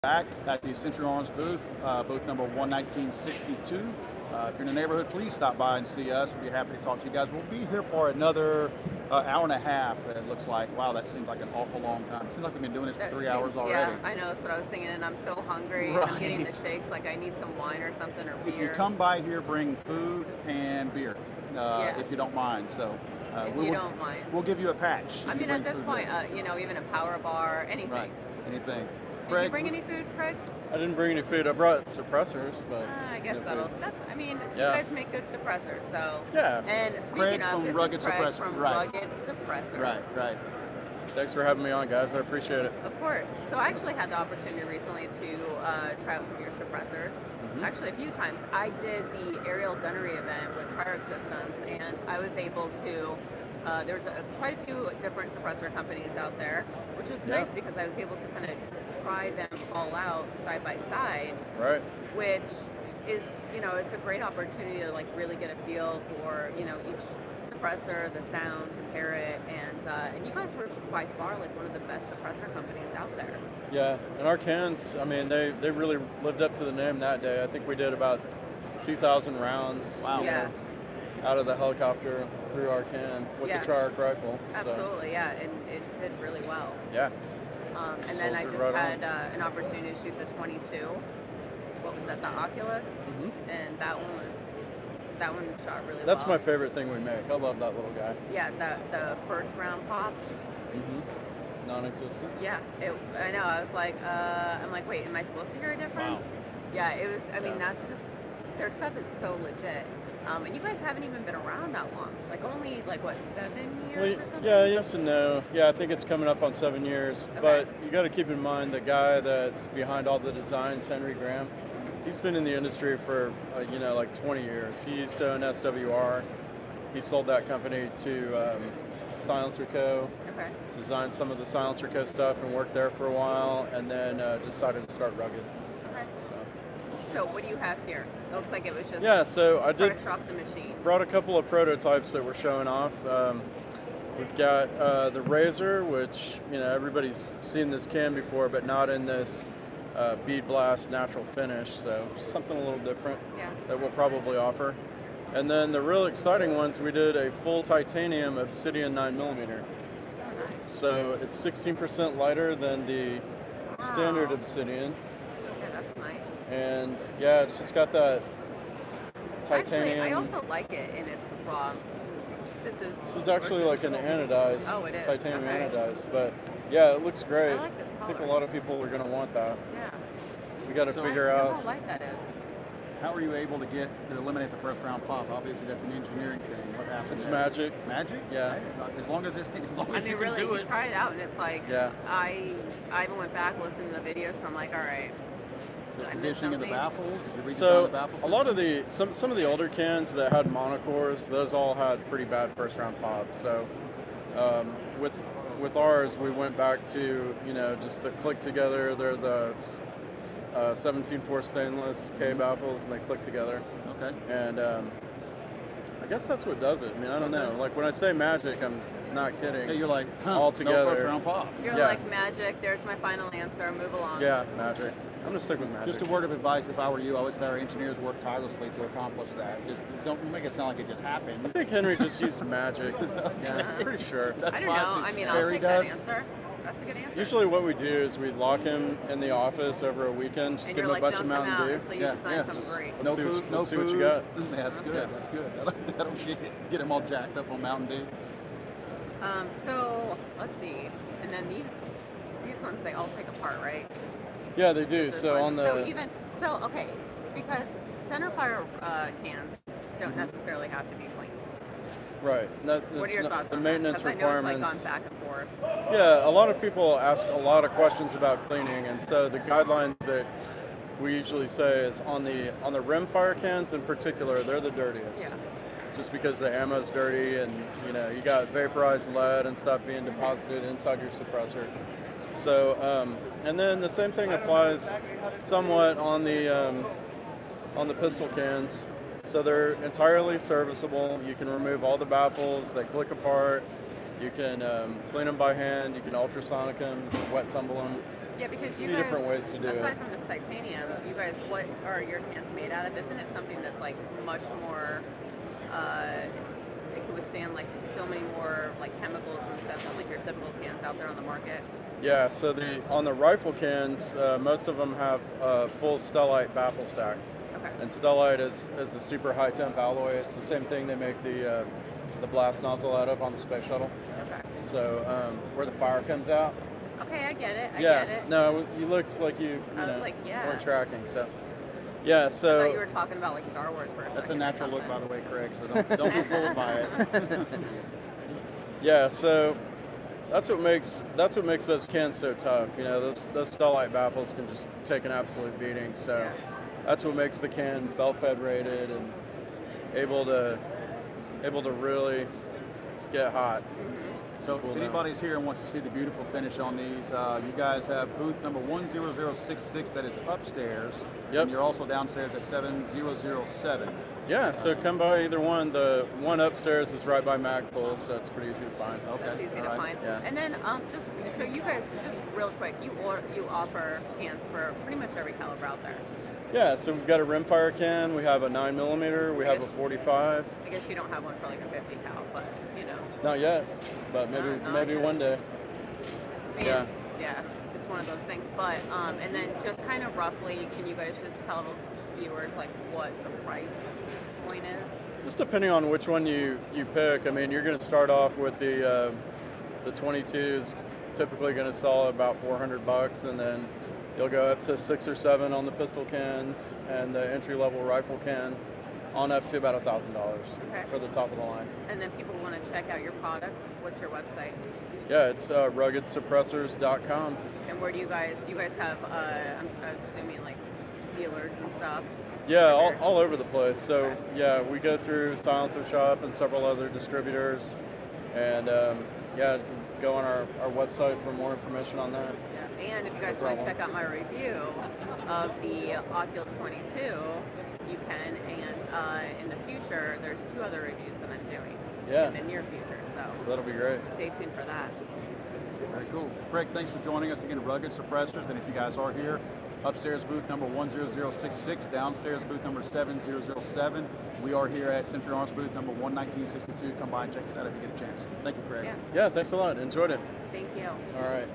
Back at the Century Arms booth, booth number 11962. If you're in the neighborhood, please stop by and see us. We'll be happy to talk to you guys. We'll be here for another hour and a half. It looks like. Wow, that seems like an awful long time. It seems like we've been doing this for 3 hours already. Yeah, I know. That's what I was thinking, and I'm so hungry. Right. And I'm getting the shakes. Like I need some wine or something or beer. If you come by here, bring food and beer, if you don't mind. So. If you don't mind. We'll give you a patch. I mean, at this point, even a power bar, anything. Right. Anything. Did you bring any food, Craig? I didn't bring any food. I brought suppressors, but I guess you guys make good suppressors, so. Yeah. And speaking of, this is Craig from right. Rugged Suppressors. Right. Thanks for having me on, guys. I appreciate it. Of course. So I actually had the opportunity recently to try out some of your suppressors. Mm-hmm. Actually, a few times. I did the aerial gunnery event with Triarch Systems, and I was able to. There's quite a few different suppressor companies out there, which was nice because I was able to kind of try them all out side by side. Right. Which is, it's a great opportunity to like really get a feel for, each suppressor, the sound, compare it, and you guys were by far like one of the best suppressor companies out there. Yeah, and our cans, I mean, they really lived up to the name that day. I think we did about 2,000 rounds. Wow. Yeah. Out of the helicopter through our can with the Triarch rifle. Absolutely, yeah, and it did really well. Yeah. And then I just had an opportunity to shoot the 22. What was that? The Oculus, and that one shot really well. That's my favorite thing we make. I love that little guy. Yeah, the first round pop. Non-existent. Yeah, I know. I was like, I'm like, wait, am I supposed to hear a difference? Wow. Yeah, it was. I mean, that's just their stuff is so legit. And you guys haven't even been around that long. Like only 7 years or something? Yeah, yes and no. Yeah, I think it's coming up on 7 years. Okay. But you got to keep in mind the guy that's behind all the designs, Henry Graham. Mm-hmm. He's been in the industry for 20 years. He used to own SWR. He sold that company to Silencer Co. Okay. Designed some of the Silencer Co. stuff and worked there for a while, and then decided to start Rugged. Okay. So what do you have here? It looks like it was just fresh off the machine. Brought a couple of prototypes that we're showing off. We've got the Razor, which everybody's seen this can before, but not in this bead blast natural finish. So something a little different that we'll probably offer. And then the real exciting ones, we did a full titanium Obsidian 9mm. Oh, nice. So it's 16% lighter than the standard Obsidian. And it's just got that titanium. Actually, I also like it in its raw. This is actually like an anodized, titanium anodized. But yeah, it looks great. I like this color. I think a lot of people are going to want that. Yeah. We got to figure out how light that is. How are you able to eliminate the first round pop? Obviously, that's an engineering thing. What happened? It's magic. Magic? Yeah. As long as you really, can do you try it out, and it's like, yeah. I even went back, listened to the videos, so I'm like, all right. The positioning of the baffles? So a lot of some of the older cans that had monocores, those all had pretty bad first round pop. So with ours, we went back to just the click together. They're the 17.4 stainless K baffles, and they click together. Okay. And I guess that's what does it. I mean, I don't know. Like when I say magic, I'm not kidding. Yeah, you're like all together. No first round pop. You're like magic. There's my final answer. Move along. Yeah, magic. I'm gonna stick with magic. Just a word of advice, if I were you, I would say our engineers work tirelessly to accomplish that. Just don't make it sound like it just happened. I think Henry just used magic. Yeah, I'm pretty sure. I don't know. I mean, I'll take that answer. That's a good answer. Usually what we do is we lock him in the office over a weekend, just give him a bunch of Mountain Dew. Until you design something great. No food, no see food. what you got. That's good. Yeah. That's good. That'll get him all jacked up on Mountain Dew. So let's see. And then these ones, they all take apart, right? Yeah, they do. Okay, because centerfire cans don't necessarily have to be cleaned. Right. What are your thoughts on the maintenance that? Because I know requirements? it's like gone back and forth. Yeah, a lot of people ask a lot of questions about cleaning, and so the guidelines that we usually say is on the rimfire cans in particular, they're the dirtiest. Yeah. Just because the ammo's dirty, and you got vaporized lead and stuff being deposited inside your suppressor. So, and then the same thing applies somewhat on the pistol cans. So they're entirely serviceable. You can remove all the baffles. They click apart. You can clean them by hand. You can ultrasonic them, wet tumble them. Yeah, because you few guys, different ways to do aside it. from this titanium, you guys, what are your cans made out of? Isn't it something that's like much more, it can withstand like so many more like chemicals and stuff than like your typical cans out there on the market? Yeah, so on the rifle cans, most of them have a full stellite baffle stack. Okay. And stellite is a super high temp alloy. It's the same thing they make the blast nozzle out of on the space shuttle. Okay. So where the fire comes out. Okay, I get it. I Yeah. get it. No, you looked like you I was know, like, yeah. weren't tracking. So yeah. I So thought you were talking about like Star Wars for a second. That's a or natural look, something. by the way, Craig. So don't be fooled by it. yeah. So that's what makes those cans so tough. You know, those stellite baffles can just take an absolute beating. So Yeah. that's what makes the can belt fed rated and able to really get hot. So Cool if down. anybody's here and wants to see the beautiful finish on these, you guys have booth number 10066 that is upstairs. Yep. And you're also downstairs at 7007. Yeah, so come by either one. The one upstairs is right by Magpul, so it's pretty easy to find. Okay. That's easy to all right. find. Yeah. And then just so you guys, just real quick, you offer cans for pretty much every caliber out there. Yeah, so we've got a rimfire can, we have a 9mm, we have a 45. I guess you don't have one for like a 50 cal, but you know. Not yet, but Not maybe yet. one day. I mean, Yeah. Yeah, it's one of those things. But and then just kind of roughly, can you guys just tell viewers like what the price point is? Just depending on which one you pick. I mean, you're going to start off with the 22s, typically going to sell about $400, and then you'll go up to 6 or 7 on the pistol cans, and the entry-level rifle can on up to about $1,000 Okay. for the top of the line. And then people want to check out your products. What's your website? Yeah, it's ruggedsuppressors.com. And where do you guys have? I'm assuming like dealers and stuff. Yeah, Distributors? all over the place. So Okay. yeah, we go through Silencer Shop and several other distributors, and yeah, go on our website for more information on that. Yeah. And if you guys No want to problem. check out my review of the Oculus 22, you can. And in the future, there's 2 other reviews that I'm doing Yeah. in the near future. So That'll be great. stay tuned for that. Very cool. Craig, thanks for joining us again at Rugged Suppressors. And if you guys are here, upstairs booth number 10066, downstairs booth number 7007. We are here at Century Arms booth number 11962. Come by and check us out if you get a chance. Thank you, Craig. Yeah. Yeah, thanks a lot. Enjoyed it. Thank you. All right.